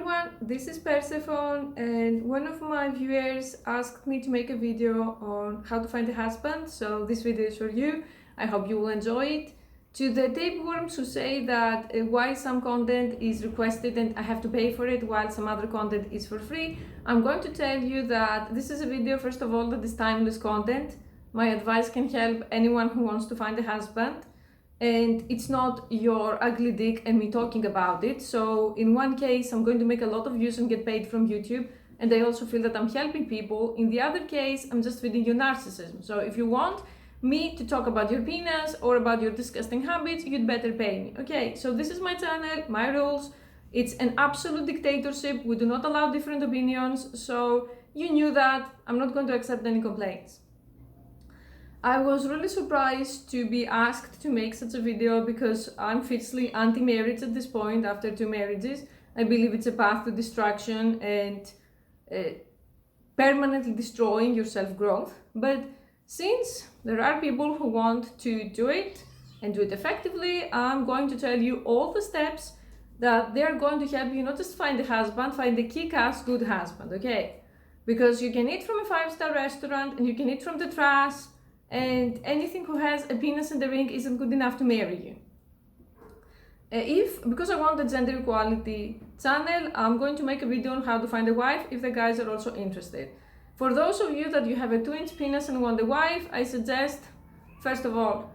everyone, this is Persephone, and one of my viewers asked me to make a video on how to find a husband, so this video is for you. I hope you will enjoy it. To the tapeworms who say that why some content is requested and I have to pay for it while some other content is for free, I'm going to tell you that this is a video, first of all, that is timeless content. My advice can help anyone who wants to find a husband. And it's not your ugly dick and me talking about it. So in one case, I'm going to make a lot of views and get paid from YouTube, and I also feel that I'm helping people. In the other case, I'm just feeding you narcissism. So if you want me to talk about your penis or about your disgusting habits, you'd better pay me. Okay, so this is my channel, my rules. It's an absolute dictatorship. We do not allow different opinions. So you knew that. I'm not going to accept any complaints. I was really surprised to be asked to make such a video because I'm fiercely anti-marriage at this point after 2 marriages. I believe it's a path to destruction and permanently destroying your self-growth. But since there are people who want to do it and do it effectively, I'm going to tell you all the steps that they're going to help you not just find a husband, find a kick-ass good husband, okay? Because you can eat from a 5-star restaurant and you can eat from the trash, and anything who has a penis and a ring isn't good enough to marry you. Because I want the gender equality channel, I'm going to make a video on how to find a wife if the guys are also interested. For those of you that you have a 2-inch penis and want a wife, I suggest, first of all,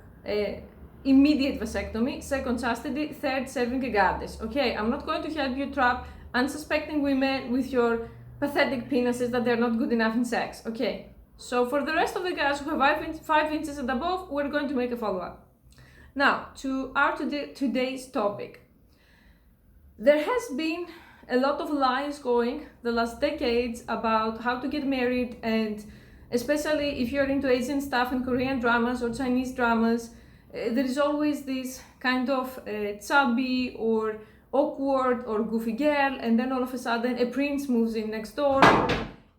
immediate vasectomy, second chastity, third serving a goddess. Okay, I'm not going to help you trap unsuspecting women with your pathetic penises that they're not good enough in sex. Okay. So for the rest of the guys who have 5 inches and above, we're going to make a follow-up. Now, to our today's topic. There has been a lot of lies going the last decades about how to get married, and especially if you're into Asian stuff and Korean dramas or Chinese dramas, there is always this kind of chubby or awkward or goofy girl, and then all of a sudden a prince moves in next door.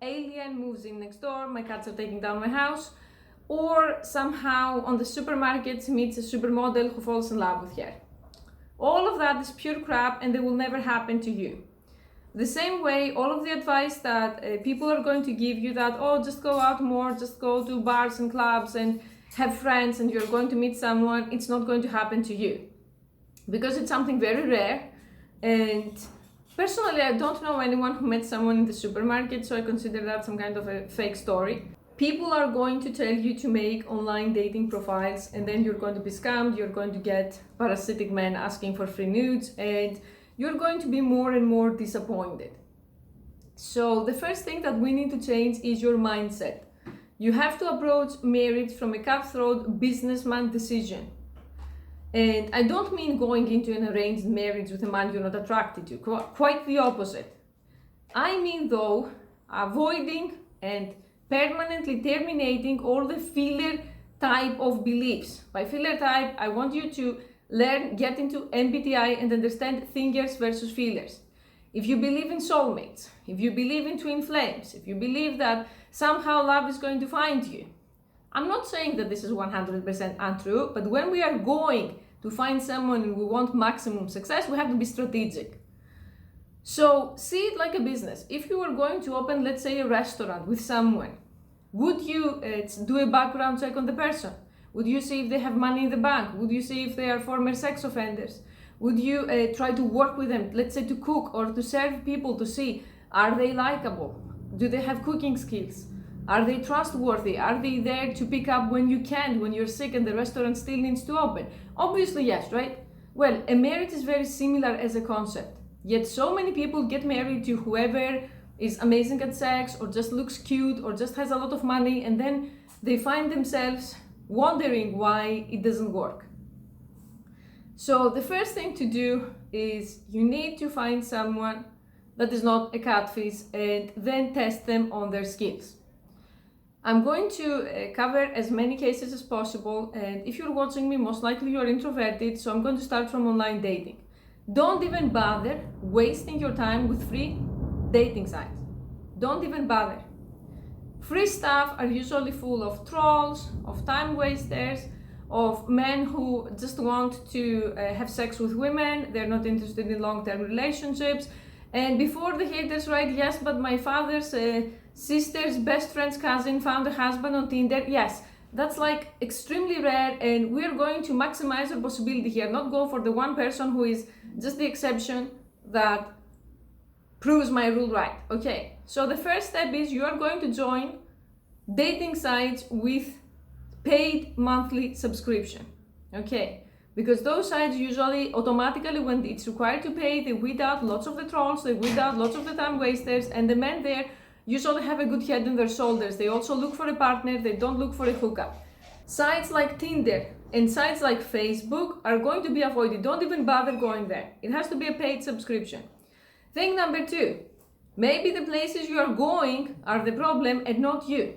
Alien moves in next door, my cats are taking down my house, or somehow on the supermarkets meets a supermodel who falls in love with her. All of that is pure crap and they will never happen to you. The same way, all of the advice that people are going to give you that, oh, just go out more, just go to bars and clubs and have friends and you're going to meet someone, it's not going to happen to you. Because it's something very rare, and personally, I don't know anyone who met someone in the supermarket, so I consider that some kind of a fake story. People are going to tell you to make online dating profiles, and then you're going to be scammed, you're going to get parasitic men asking for free nudes, and you're going to be more and more disappointed. So the first thing that we need to change is your mindset. You have to approach marriage from a cutthroat businessman decision. And I don't mean going into an arranged marriage with a man you're not attracted to, quite the opposite. I mean, though, avoiding and permanently terminating all the filler type of beliefs. By filler type, I want you to learn, get into MBTI and understand thinkers versus feelers. If you believe in soulmates, if you believe in twin flames, if you believe that somehow love is going to find you, I'm not saying that this is 100% untrue, but when we are going to find someone and we want maximum success, we have to be strategic. So see it like a business. If you were going to open, let's say, a restaurant with someone, would you do a background check on the person? Would you see if they have money in the bank? Would you see if they are former sex offenders? Would you try to work with them, let's say to cook or to serve people, to see, are they likable? Do they have cooking skills? Are they trustworthy? Are they there to pick up when you can't, when you're sick and the restaurant still needs to open? Obviously, yes, right? Well, a marriage is very similar as a concept. Yet so many people get married to whoever is amazing at sex or just looks cute or just has a lot of money, and then they find themselves wondering why it doesn't work. So the first thing to do is you need to find someone that is not a catfish and then test them on their skills. I'm going to cover as many cases as possible, and if you're watching me, most likely you're introverted, so I'm going to start from online dating. Don't even bother wasting your time with free dating sites. Don't even bother. Free stuff are usually full of trolls, of time wasters, of men who just want to have sex with women, they're not interested in long-term relationships, And before the haters write, yes, but my father's sister's best friend's cousin found a husband on Tinder. Yes, that's like extremely rare, and we're going to maximize our possibility here, not go for the one person who is just the exception that proves my rule right. Okay, so the first step is you are going to join dating sites with paid monthly subscription. Okay, because those sites usually automatically, when it's required to pay, they weed out lots of the trolls, they weed out lots of the time wasters, and the men there usually have a good head on their shoulders. They also look for a partner, they don't look for a hookup. Sites like Tinder and sites like Facebook are going to be avoided. Don't even bother going there. It has to be a paid subscription. Thing number 2, maybe the places you are going are the problem and not you.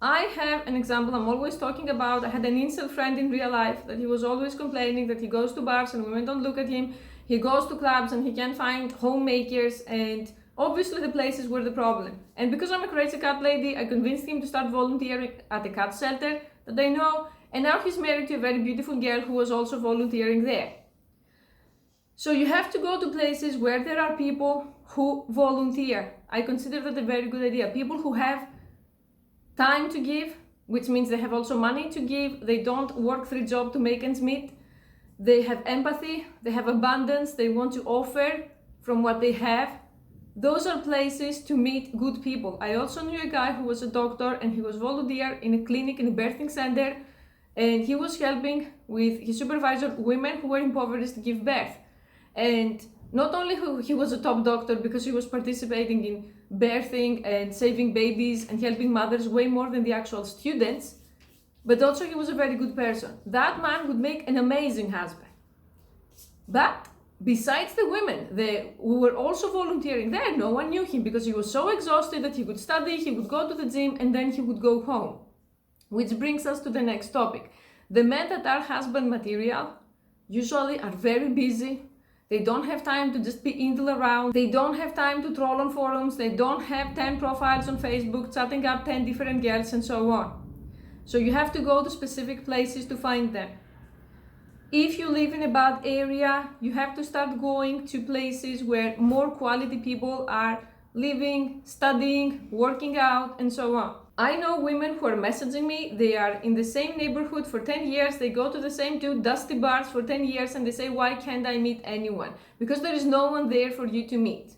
I have an example I'm always talking about. I had an incel friend in real life that he was always complaining that he goes to bars and women don't look at him. He goes to clubs and he can't find homemakers, and obviously the places were the problem. And because I'm a crazy cat lady, I convinced him to start volunteering at a cat shelter that I know, and now he's married to a very beautiful girl who was also volunteering there. So you have to go to places where there are people who volunteer. I consider that a very good idea. People who have time to give, which means they have also money to give. They don't work 3 jobs to make ends meet. They have empathy, they have abundance, they want to offer from what they have. Those are places to meet good people. I also knew a guy who was a doctor and he was volunteer in a clinic, in a birthing center, and he was helping with his supervisor women who were impoverished to give birth. And not only he was a top doctor because he was participating in birthing and saving babies and helping mothers way more than the actual students, but also he was a very good person. That man would make an amazing husband. But besides the women who were also volunteering there, no one knew him because he was so exhausted that he would study, he would go to the gym, and then he would go home. Which brings us to the next topic. The men that are husband material usually are very busy. They don't have time to just be idle around. They don't have time to troll on forums. They don't have 10 profiles on Facebook, chatting up 10 different girls and so on. So you have to go to specific places to find them. If you live in a bad area, you have to start going to places where more quality people are living, studying, working out, and so on. I know women who are messaging me, they are in the same neighborhood for 10 years, they go to the same 2 dusty bars for 10 years and they say, why can't I meet anyone? Because there is no one there for you to meet.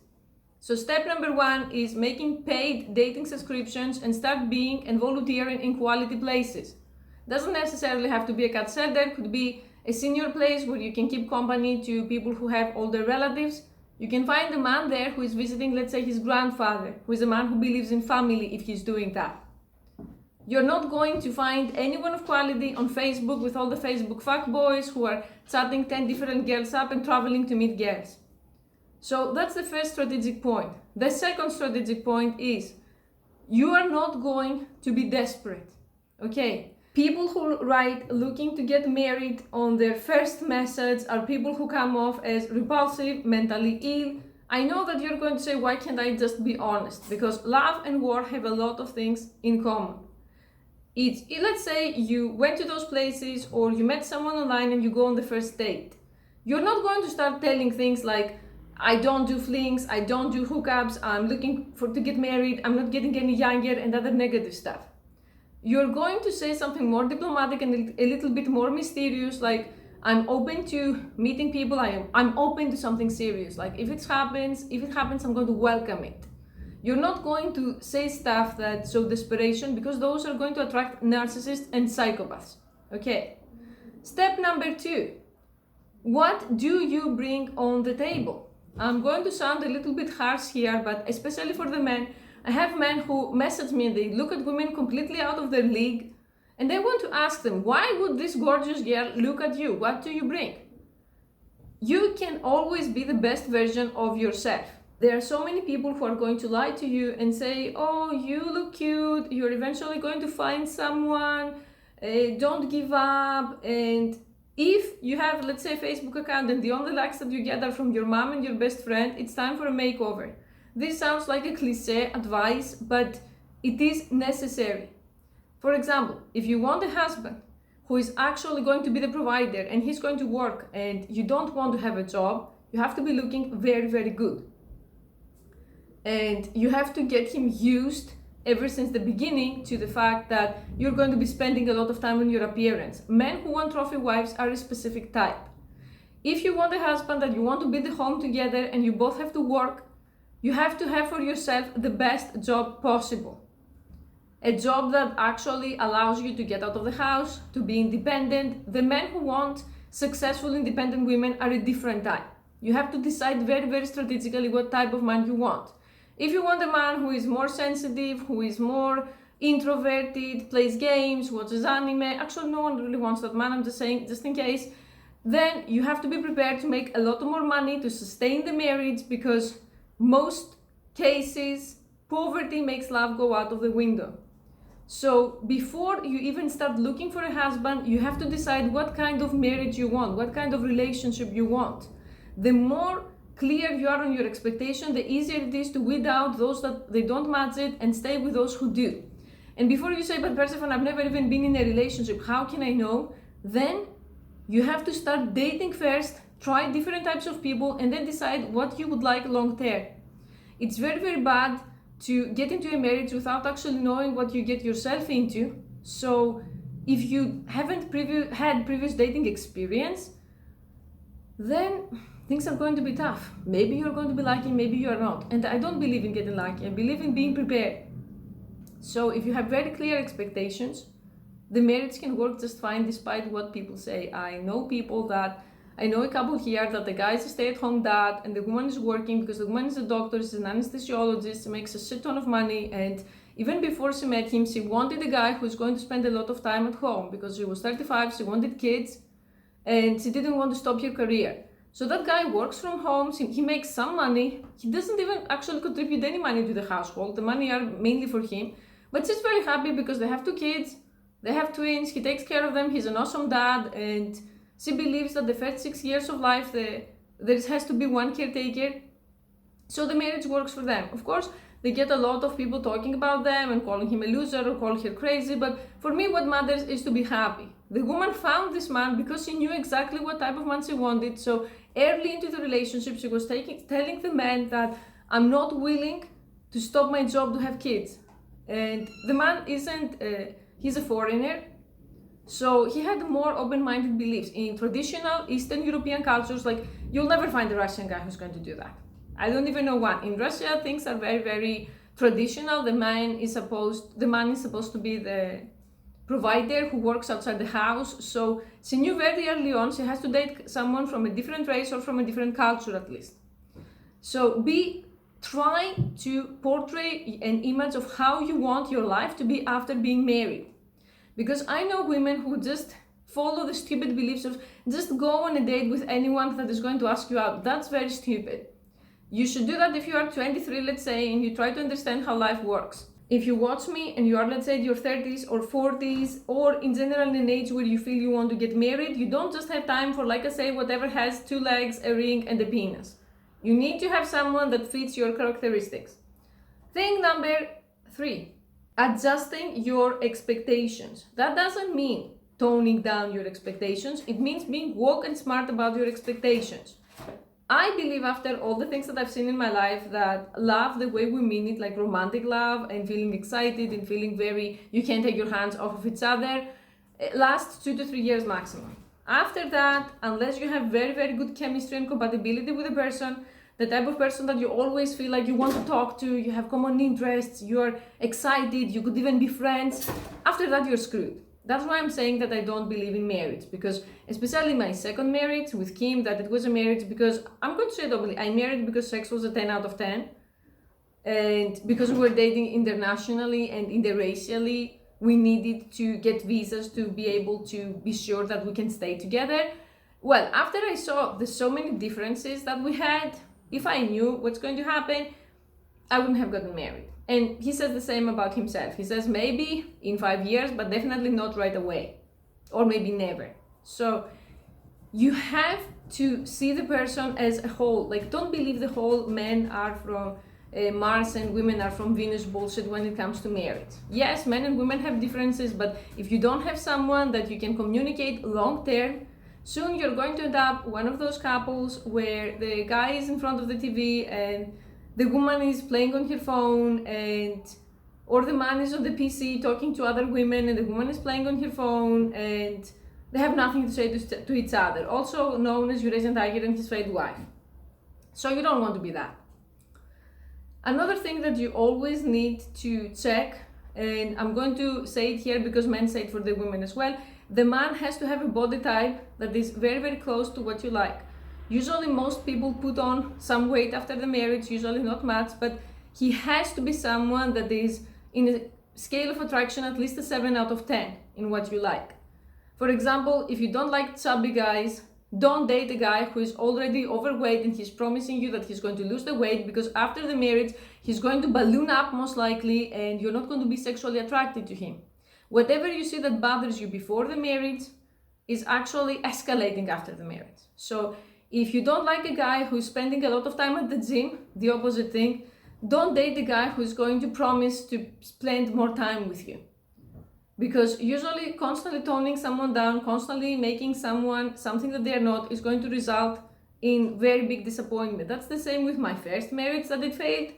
So step number 1 is making paid dating subscriptions and start being and volunteering in quality places. Doesn't necessarily have to be a cat shelter, could be a senior place where you can keep company to people who have older relatives. You can find a man there who is visiting, let's say, his grandfather, who is a man who believes in family if he's doing that. You're not going to find anyone of quality on Facebook with all the Facebook fuckboys who are chatting 10 different girls up and traveling to meet girls. So that's the first strategic point. The second strategic point is you are not going to be desperate, okay? People who write looking to get married on their first message are people who come off as repulsive, mentally ill. I know that you're going to say, why can't I just be honest? Because love and war have a lot of things in common. Let's say you went to those places or you met someone online and you go on the first date. You're not going to start telling things like, I don't do flings, I don't do hookups, I'm looking to get married, I'm not getting any younger, and other negative stuff. You're going to say something more diplomatic and a little bit more mysterious, like, I'm open to meeting people, I'm open to something serious. Like, if it happens, I'm going to welcome it. You're not going to say stuff that show desperation because those are going to attract narcissists and psychopaths. Okay. Step number 2. What do you bring on the table? I'm going to sound a little bit harsh here, but especially for the men, I have men who message me and they look at women completely out of their league and they want to ask them, why would this gorgeous girl look at you? What do you bring? You can always be the best version of yourself. There are so many people who are going to lie to you and say, oh, you look cute, you're eventually going to find someone, don't give up. And if you have, let's say, a Facebook account and the only likes that you get are from your mom and your best friend, it's time for a makeover. This sounds like a cliche advice, but it is necessary. For example, if you want a husband who is actually going to be the provider and he's going to work and you don't want to have a job, you have to be looking very, very good. And you have to get him used ever since the beginning to the fact that you're going to be spending a lot of time on your appearance. Men who want trophy wives are a specific type. If you want a husband that you want to build a home together and you both have to work, you have to have for yourself the best job possible. A job that actually allows you to get out of the house, to be independent. The men who want successful independent women are a different type. You have to decide very, very strategically what type of man you want. If you want a man who is more sensitive, who is more introverted, plays games, watches anime, actually no one really wants that man, I'm just saying, just in case, then you have to be prepared to make a lot more money to sustain the marriage, because most cases, poverty makes love go out of the window. So before you even start looking for a husband, you have to decide what kind of marriage you want, what kind of relationship you want. The more clear you are on your expectation, the easier it is to weed out those that they don't match it and stay with those who do. And before you say, but Persephone, I've never even been in a relationship, how can I know? Then you have to start dating first, try different types of people, and then decide what you would like long term. It's very, very bad to get into a marriage without actually knowing what you get yourself into. So if you haven't had previous dating experience, then things are going to be tough. Maybe you're going to be lucky, maybe you're not. And I don't believe in getting lucky, I believe in being prepared. So if you have very clear expectations, the marriage can work just fine despite what people say. I know a couple here that the guy is a stay-at-home dad and the woman is working because the woman is a doctor, she's an anesthesiologist, she makes a shit ton of money, and even before she met him, she wanted a guy who's going to spend a lot of time at home because she was 35, she wanted kids, and she didn't want to stop her career. So that guy works from home, he makes some money, he doesn't even actually contribute any money to the household, the money are mainly for him, but she's very happy because they have 2 kids, they have twins, he takes care of them, he's an awesome dad, and she believes that the first 6 years of life there has to be one caretaker, so the marriage works for them. Of course, they get a lot of people talking about them and calling him a loser or calling her crazy, but for me what matters is to be happy. The woman found this man because she knew exactly what type of man she wanted, so early into the relationship she was telling the man that I'm not willing to stop my job to have kids. And the man he's a foreigner, so he had more open-minded beliefs. In traditional Eastern European cultures, like, you'll never find a Russian guy who's going to do that. I don't even know one. In Russia, things are very, very traditional. The man is supposed to be the provider who works outside the house. So she knew very early on she has to date someone from a different race or from a different culture at least. So try to portray an image of how you want your life to be after being married. Because I know women who just follow the stupid beliefs of just go on a date with anyone that is going to ask you out. That's very stupid. You should do that if you are 23, let's say, and you try to understand how life works. If you watch me and you are, let's say, in your 30s or 40s, or in general in an age where you feel you want to get married, you don't just have time for, like I say, whatever has 2 legs, a ring, and a penis. You need to have someone that fits your characteristics. Thing number 3. Adjusting your expectations. That doesn't mean toning down your expectations. It means being woke and smart about your expectations. I believe after all the things that I've seen in my life that love, the way we mean it, like romantic love and feeling excited and feeling you can't take your hands off of each other, it lasts 2 to 3 years maximum. After that, unless you have very, very good chemistry and compatibility with a person, the type of person that you always feel like you want to talk to, you have common interests, you're excited, you could even be friends, after that you're screwed. That's why I'm saying that I don't believe in marriage, because especially my second marriage with Kim, that it was a marriage because, I'm going to say it openly, I married because sex was a 10 out of 10, and because we were dating internationally and interracially, we needed to get visas to be able to be sure that we can stay together. Well, after I saw the so many differences that we had, if I knew what's going to happen, I wouldn't have gotten married. And he says the same about himself. He says maybe in 5 years, but definitely not right away. Or maybe never. So you have to see the person as a whole. Like, don't believe the whole men are from Mars and women are from Venus bullshit when it comes to marriage. Yes, men and women have differences, but if you don't have someone that you can communicate long term, soon you're going to end up one of those couples where the guy is in front of the TV and the woman is playing on her phone, or the man is on the PC talking to other women, and the woman is playing on her phone, and they have nothing to say to each other, also known as Eurasian tiger and his fake wife. So you don't want to be that. Another thing that you always need to check, and I'm going to say it here because men say it for the women as well, the man has to have a body type that is very, very close to what you like. Usually most people put on some weight after the marriage, usually not much, but he has to be someone that is in a scale of attraction at least a 7 out of 10 in what you like. For example, if you don't like chubby guys, don't date a guy who is already overweight and he's promising you that he's going to lose the weight, because after the marriage he's going to balloon up most likely and you're not going to be sexually attracted to him. Whatever you see that bothers you before the marriage is actually escalating after the marriage. So if you don't like a guy who's spending a lot of time at the gym, the opposite thing, don't date a guy who's going to promise to spend more time with you. Because usually constantly toning someone down, constantly making someone something that they're not, is going to result in very big disappointment. That's the same with my first marriage that it failed.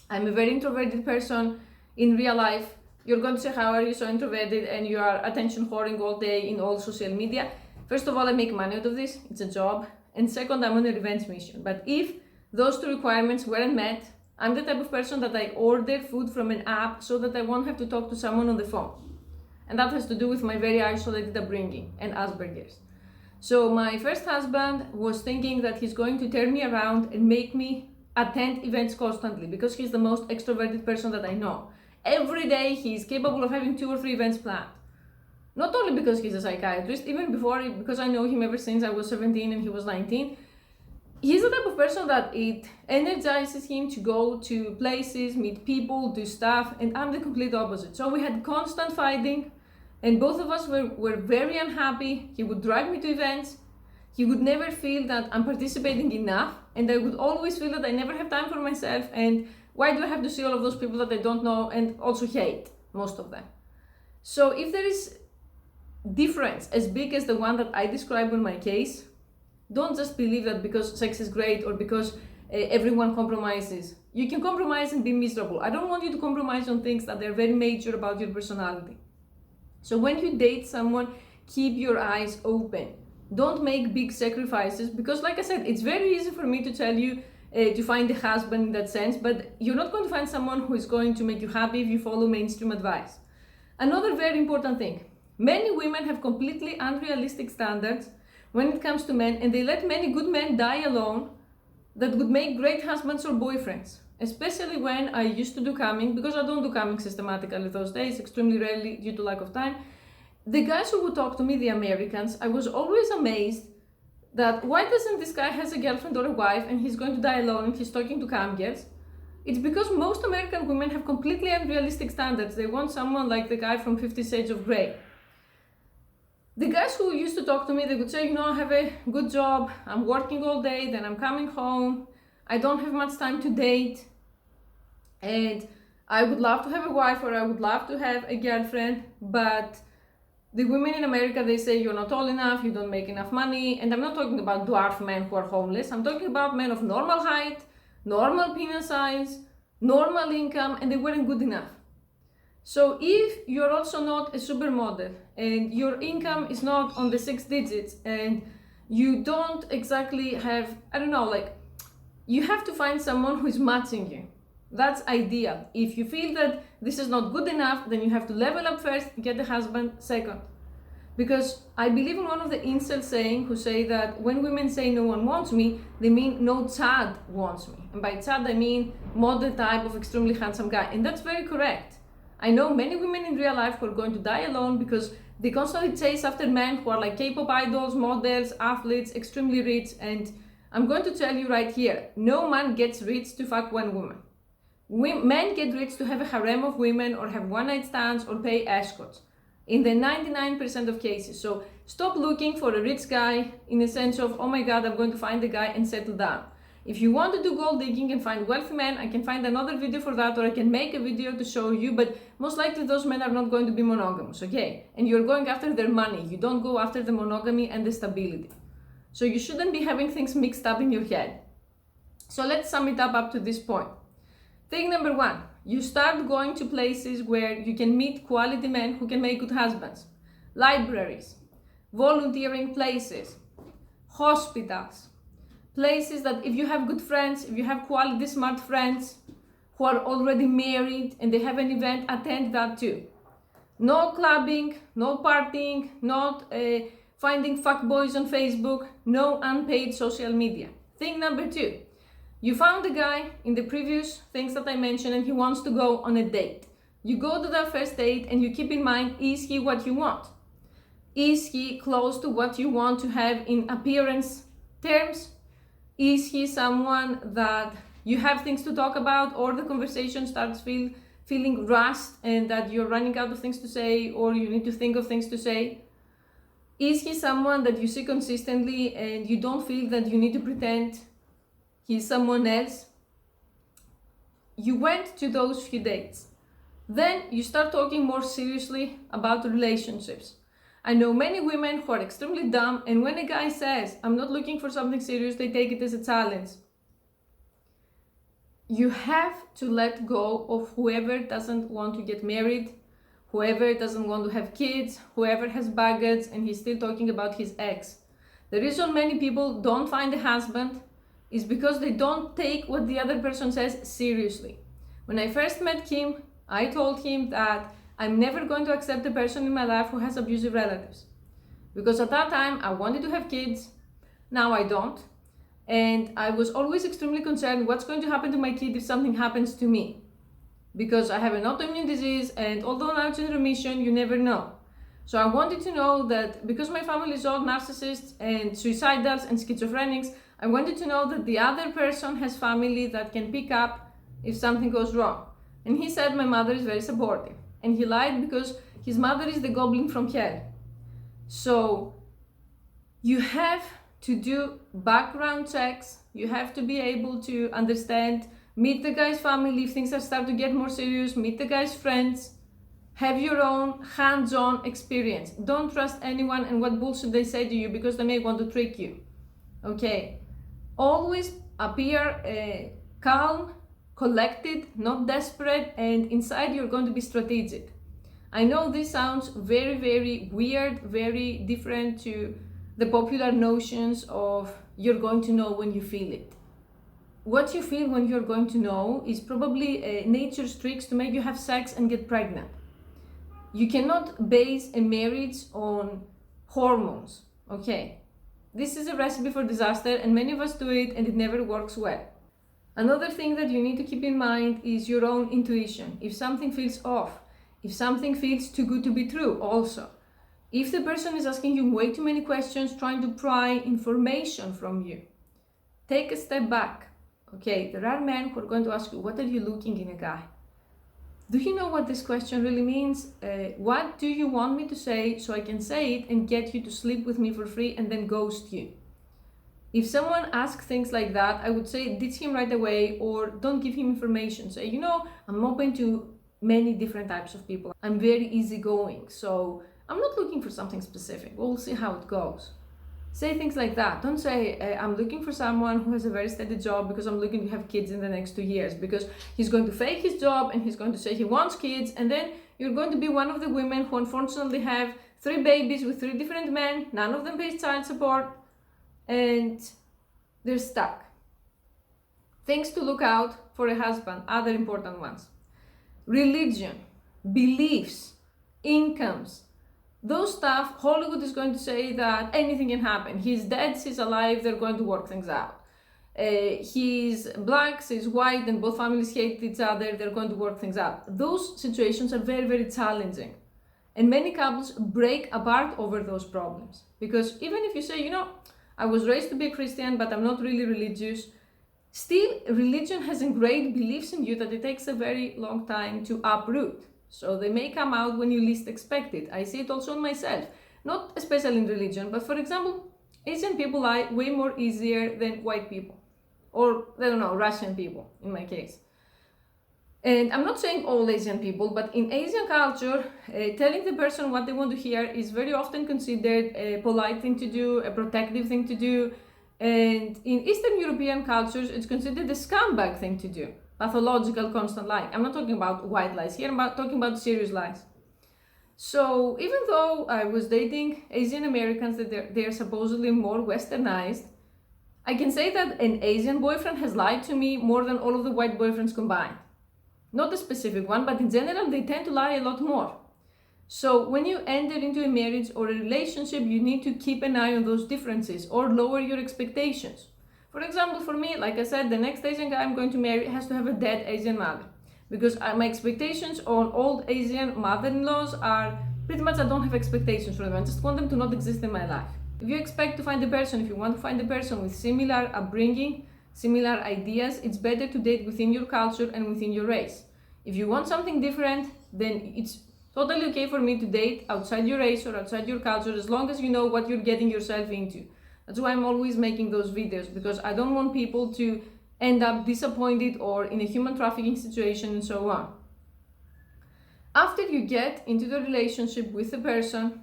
I'm a very introverted person in real life. You're going to say, how are you so introverted and you are attention whoring all day in all social media? First of all, I make money out of this, it's a job. And second, I'm on a revenge mission. But if those two requirements weren't met, I'm the type of person that I order food from an app so that I won't have to talk to someone on the phone. And that has to do with my very isolated upbringing and Asperger's. So my first husband was thinking that he's going to turn me around and make me attend events constantly because he's the most extroverted person that I know. Every day he's capable of having 2 or 3 events planned. Not only because he's a psychiatrist, even before, because I know him ever since I was 17 and he was 19. He's the type of person that it energizes him to go to places, meet people, do stuff, and I'm the complete opposite. So we had constant fighting, and both of us were very unhappy. He would drag me to events. He would never feel that I'm participating enough, and I would always feel that I never have time for myself, and why do I have to see all of those people that I don't know and also hate, most of them. So if there is difference as big as the one that I described in my case, don't just believe that because sex is great or because everyone compromises. You can compromise and be miserable. I don't want you to compromise on things that are very major about your personality. So when you date someone, keep your eyes open. Don't make big sacrifices because, like I said, it's very easy for me to tell you to find a husband in that sense, but you're not going to find someone who is going to make you happy if you follow mainstream advice. Another very important thing, many women have completely unrealistic standards when it comes to men, and they let many good men die alone that would make great husbands or boyfriends, especially when I used to do coming, because I don't do coming systematically those days, extremely rarely due to lack of time. The guys who would talk to me, the Americans, I was always amazed that why doesn't this guy has a girlfriend or a wife and he's going to die alone and he's talking to cam girls? It's because most American women have completely unrealistic standards. They want someone like the guy from 50 Shades of Grey. The guys who used to talk to me, they would say, I have a good job, I'm working all day, then I'm coming home, I don't have much time to date, and I would love to have a wife or I would love to have a girlfriend, but the women in America, they say you're not tall enough, you don't make enough money, and I'm not talking about dwarf men who are homeless, I'm talking about men of normal height, normal penis size, normal income, and they weren't good enough. So if you're also not a supermodel and your income is not on the 6 digits and you don't exactly have, you have to find someone who is matching you. That's ideal. If you feel that this is not good enough, then you have to level up first, get a husband second. Because I believe in one of the incels saying who say that when women say no one wants me, they mean no Chad wants me. And by Chad, I mean model type of extremely handsome guy. And that's very correct. I know many women in real life who are going to die alone because they constantly chase after men who are like K-pop idols, models, athletes, extremely rich. And I'm going to tell you right here, no man gets rich to fuck one woman. Men get rich to have a harem of women or have one-night stands or pay escorts in the 99% of cases. So stop looking for a rich guy in the sense of, oh my God, I'm going to find a guy and settle down. If you want to do gold digging and find wealthy men, I can find another video for that, or I can make a video to show you, but most likely those men are not going to be monogamous, okay? And you're going after their money. You don't go after the monogamy and the stability. So you shouldn't be having things mixed up in your head. So let's sum it up to this point. Thing number one, you start going to places where you can meet quality men who can make good husbands. Libraries, volunteering places, hospitals, places that if you have good friends, if you have quality smart friends who are already married and they have an event, attend that too. No clubbing, no partying, not finding fuckboys on Facebook, no unpaid social media. Thing number two, you found a guy in the previous things that I mentioned and he wants to go on a date. You go to that first date and you keep in mind, is he what you want? Is he close to what you want to have in appearance terms? Is he someone that you have things to talk about, or the conversation starts feeling rushed and that you're running out of things to say, or you need to think of things to say? Is he someone that you see consistently and you don't feel that you need to pretend he's someone else? You went to those few dates. Then you start talking more seriously about relationships. I know many women who are extremely dumb, and when a guy says, I'm not looking for something serious, they take it as a challenge. You have to let go of whoever doesn't want to get married, whoever doesn't want to have kids, whoever has baggage and he's still talking about his ex. The reason many people don't find a husband is because they don't take what the other person says seriously. When I first met Kim, I told him that I'm never going to accept a person in my life who has abusive relatives. Because at that time, I wanted to have kids. Now I don't. And I was always extremely concerned what's going to happen to my kid if something happens to me. Because I have an autoimmune disease, and although now it's in remission, you never know. So I wanted to know that because my family is all narcissists and suicidals and schizophrenics, I wanted to know that the other person has family that can pick up if something goes wrong. And he said my mother is very supportive. And he lied because his mother is the goblin from hell. So you have to do background checks. You have to be able to understand, meet the guy's family if things are start to get more serious, meet the guy's friends, have your own hands-on experience. Don't trust anyone and what bullshit they say to you because they may want to trick you. Okay? Always appear calm, collected, not desperate, and inside you're going to be strategic. I know this sounds very, very weird, very different to the popular notions of you're going to know when you feel it. What you feel when you're going to know is probably nature's tricks to make you have sex and get pregnant. You cannot base a marriage on hormones, okay? This is a recipe for disaster and many of us do it and it never works well. Another thing that you need to keep in mind is your own intuition. If something feels off, if something feels too good to be true also. If the person is asking you way too many questions, trying to pry information from you, take a step back. Okay, there are men who are going to ask you, what are you looking in a guy? Do you know what this question really means? What do you want me to say so I can say it and get you to sleep with me for free and then ghost you? If someone asks things like that, I would say ditch him right away or don't give him information. Say, you know, I'm open to many different types of people. I'm very easygoing, so I'm not looking for something specific. We'll see how it goes. Say things like that. Don't say, I'm looking for someone who has a very steady job because I'm looking to have kids in the next 2 years, because he's going to fake his job and he's going to say he wants kids, and then you're going to be one of the women who unfortunately have 3 babies with 3 different men, none of them pays child support, and they're stuck. Things to look out for a husband, other important ones. Religion, beliefs, incomes. Those stuff, Hollywood is going to say that anything can happen. He's dead, she's alive, they're going to work things out. He's black, she's white, and both families hate each other, they're going to work things out. Those situations are very, very challenging. And many couples break apart over those problems. Because even if you say, you know, I was raised to be a Christian, but I'm not really religious, still, religion has ingrained beliefs in you that it takes a very long time to uproot. So they may come out when you least expect it. I see it also in myself. Not especially in religion, but for example, Asian people lie way more easier than white people. Or, I don't know, Russian people, in my case. And I'm not saying all Asian people, but in Asian culture, telling the person what they want to hear is very often considered a polite thing to do, a protective thing to do. And in Eastern European cultures, it's considered a scumbag thing to do. Pathological constant lying. I'm not talking about white lies here, I'm talking about serious lies. So even though I was dating Asian Americans, that they're supposedly more westernized, I can say that an Asian boyfriend has lied to me more than all of the white boyfriends combined. Not a specific one, but in general, they tend to lie a lot more. So when you enter into a marriage or a relationship, you need to keep an eye on those differences or lower your expectations. For example, for me, like I said, the next Asian guy I'm going to marry has to have a dead Asian mother. Because my expectations on old Asian mother-in-laws are pretty much, I don't have expectations for them. I just want them to not exist in my life. If you expect to find a person, if you want to find a person with similar upbringing, similar ideas, it's better to date within your culture and within your race. If you want something different, then it's totally okay for me to date outside your race or outside your culture, as long as you know what you're getting yourself into. That's why I'm always making those videos, because I don't want people to end up disappointed or in a human trafficking situation and so on. After you get into the relationship with the person,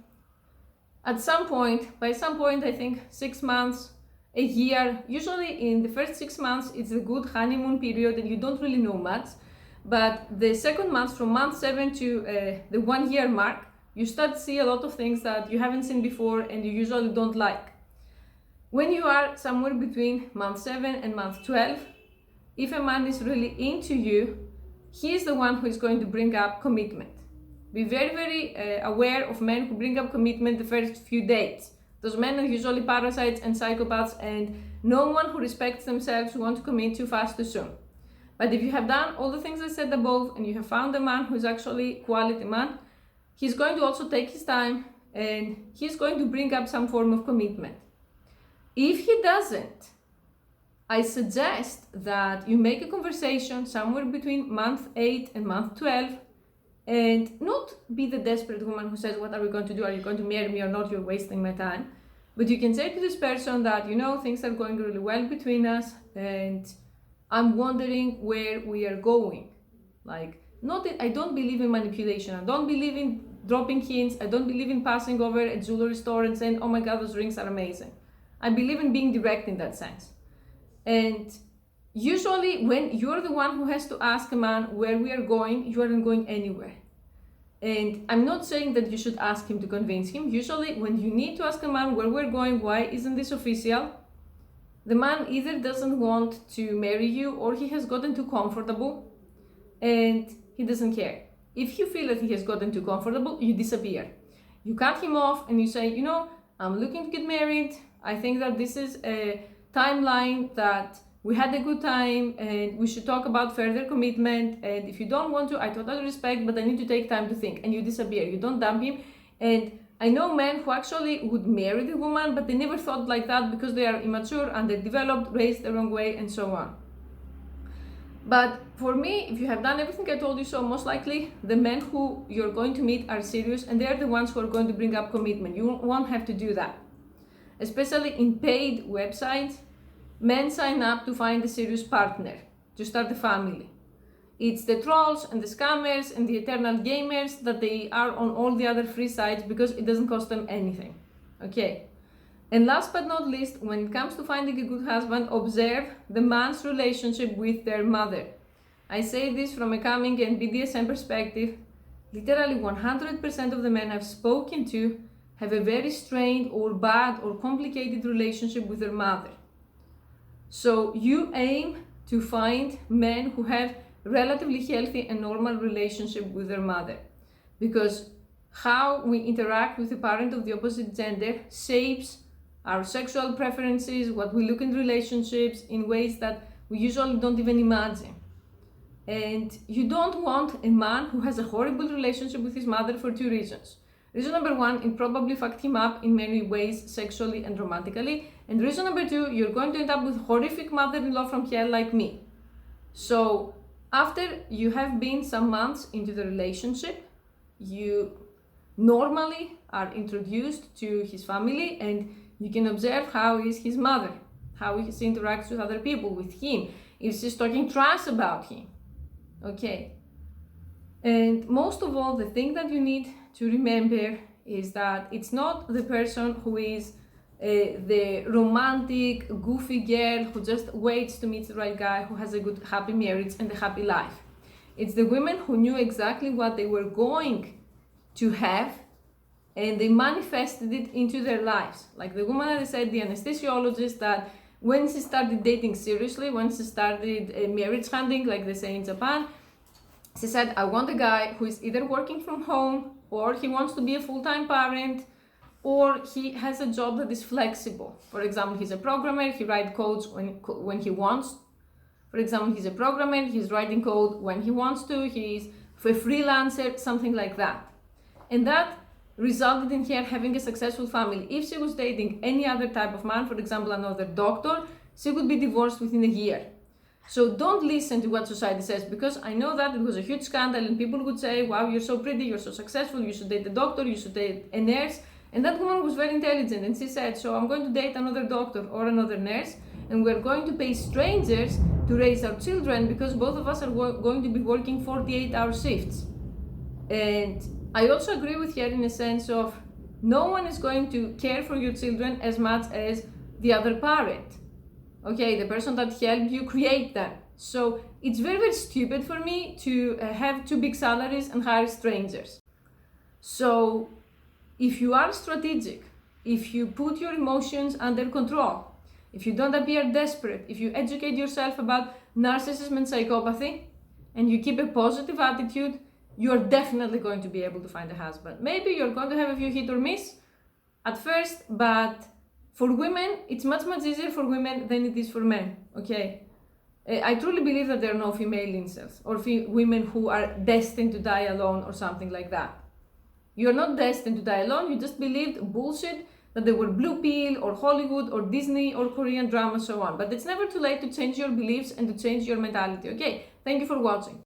by some point, I think 6 months, a year, usually in the first 6 months, it's a good honeymoon period and you don't really know much. But the second month, from month 7 to the 1 year mark, you start to see a lot of things that you haven't seen before and you usually don't like. When you are somewhere between month 7 and month 12, if a man is really into you, he is the one who is going to bring up commitment. Be very, very aware of men who bring up commitment the first few dates. Those men are usually parasites and psychopaths, and no one who respects themselves wants to commit too fast too soon. But if you have done all the things I said above and you have found a man who is actually a quality man, he's going to also take his time and he's going to bring up some form of commitment. If he doesn't, I suggest that you make a conversation somewhere between month 8 and month 12 and not be the desperate woman who says, what are we going to do? Are you going to marry me or not? You're wasting my time. But you can say to this person that, things are going really well between us and I'm wondering where we are going. I don't believe in manipulation. I don't believe in dropping hints. I don't believe in passing over a jewelry store and saying, oh my God, those rings are amazing. I believe in being direct in that sense. And usually when you're the one who has to ask a man where we are going, you aren't going anywhere. And I'm not saying that you should ask him to convince him. Usually when you need to ask a man where we're going, why isn't this official? The man either doesn't want to marry you or he has gotten too comfortable and he doesn't care. If you feel that he has gotten too comfortable, you disappear. You cut him off and you say, I'm looking to get married. I think that this is a timeline that we had a good time and we should talk about further commitment. And if you don't want to, I totally respect, but I need to take time to think. And you disappear. You don't dump him. And I know men who actually would marry the woman, but they never thought like that because they are immature, underdeveloped, raised the wrong way, and so on. But for me, if you have done everything I told you so, most likely the men who you're going to meet are serious and they're the ones who are going to bring up commitment. You won't have to do that. Especially in paid websites, men sign up to find a serious partner, to start a family. It's the trolls and the scammers and the eternal gamers that they are on all the other free sites because it doesn't cost them anything. Okay. And last but not least, when it comes to finding a good husband, observe the man's relationship with their mother. I say this from a coming and BDSM perspective. Literally 100% of the men I've spoken to have a very strained or bad or complicated relationship with their mother. So you aim to find men who have relatively healthy and normal relationship with their mother, because how we interact with a parent of the opposite gender shapes our sexual preferences, what we look in relationships in ways that we usually don't even imagine. And you don't want a man who has a horrible relationship with his mother for 2 reasons. Reason number 1, it probably fucked him up in many ways, sexually and romantically. And reason number 2, you're going to end up with horrific mother-in-law from hell like me. So after you have been some months into the relationship, you normally are introduced to his family and you can observe how is his mother, how he interacts with other people, with him, if she's talking trash about him. Okay. And most of all, the thing that you need to remember is that it's not the person who is the romantic, goofy girl who just waits to meet the right guy, who has a good, happy marriage and a happy life. It's the women who knew exactly what they were going to have and they manifested it into their lives. Like the woman that I said, the anesthesiologist, that when she started dating seriously, when she started marriage hunting, like they say in Japan, she said, I want a guy who is either working from home or he wants to be a full-time parent or he has a job that is flexible. For example, he's a programmer, he writes codes when he wants. For example, he's a programmer, he's writing code when he wants to, he's a freelancer, something like that. And that resulted in her having a successful family. If she was dating any other type of man, for example, another doctor, she would be divorced within a year. So don't listen to what society says, because I know that it was a huge scandal and people would say, wow, you're so pretty, you're so successful, you should date a doctor, you should date a nurse. And that woman was very intelligent and she said, so I'm going to date another doctor or another nurse and we're going to pay strangers to raise our children because both of us are going to be working 48-hour shifts. And I also agree with her in a sense of no one is going to care for your children as much as the other parent. Okay, the person that helped you create them. So it's very, very stupid for me to have too big salaries and hire strangers. So if you are strategic, if you put your emotions under control, if you don't appear desperate, if you educate yourself about narcissism and psychopathy, and you keep a positive attitude, you're definitely going to be able to find a husband. Maybe you're going to have a few hit or miss at first, but for women, it's much, much easier for women than it is for men, okay? I truly believe that there are no female incels or women who are destined to die alone or something like that. You're not destined to die alone, you just believed bullshit that they were blue pill or Hollywood or Disney or Korean drama, so on. But it's never too late to change your beliefs and to change your mentality, okay? Thank you for watching.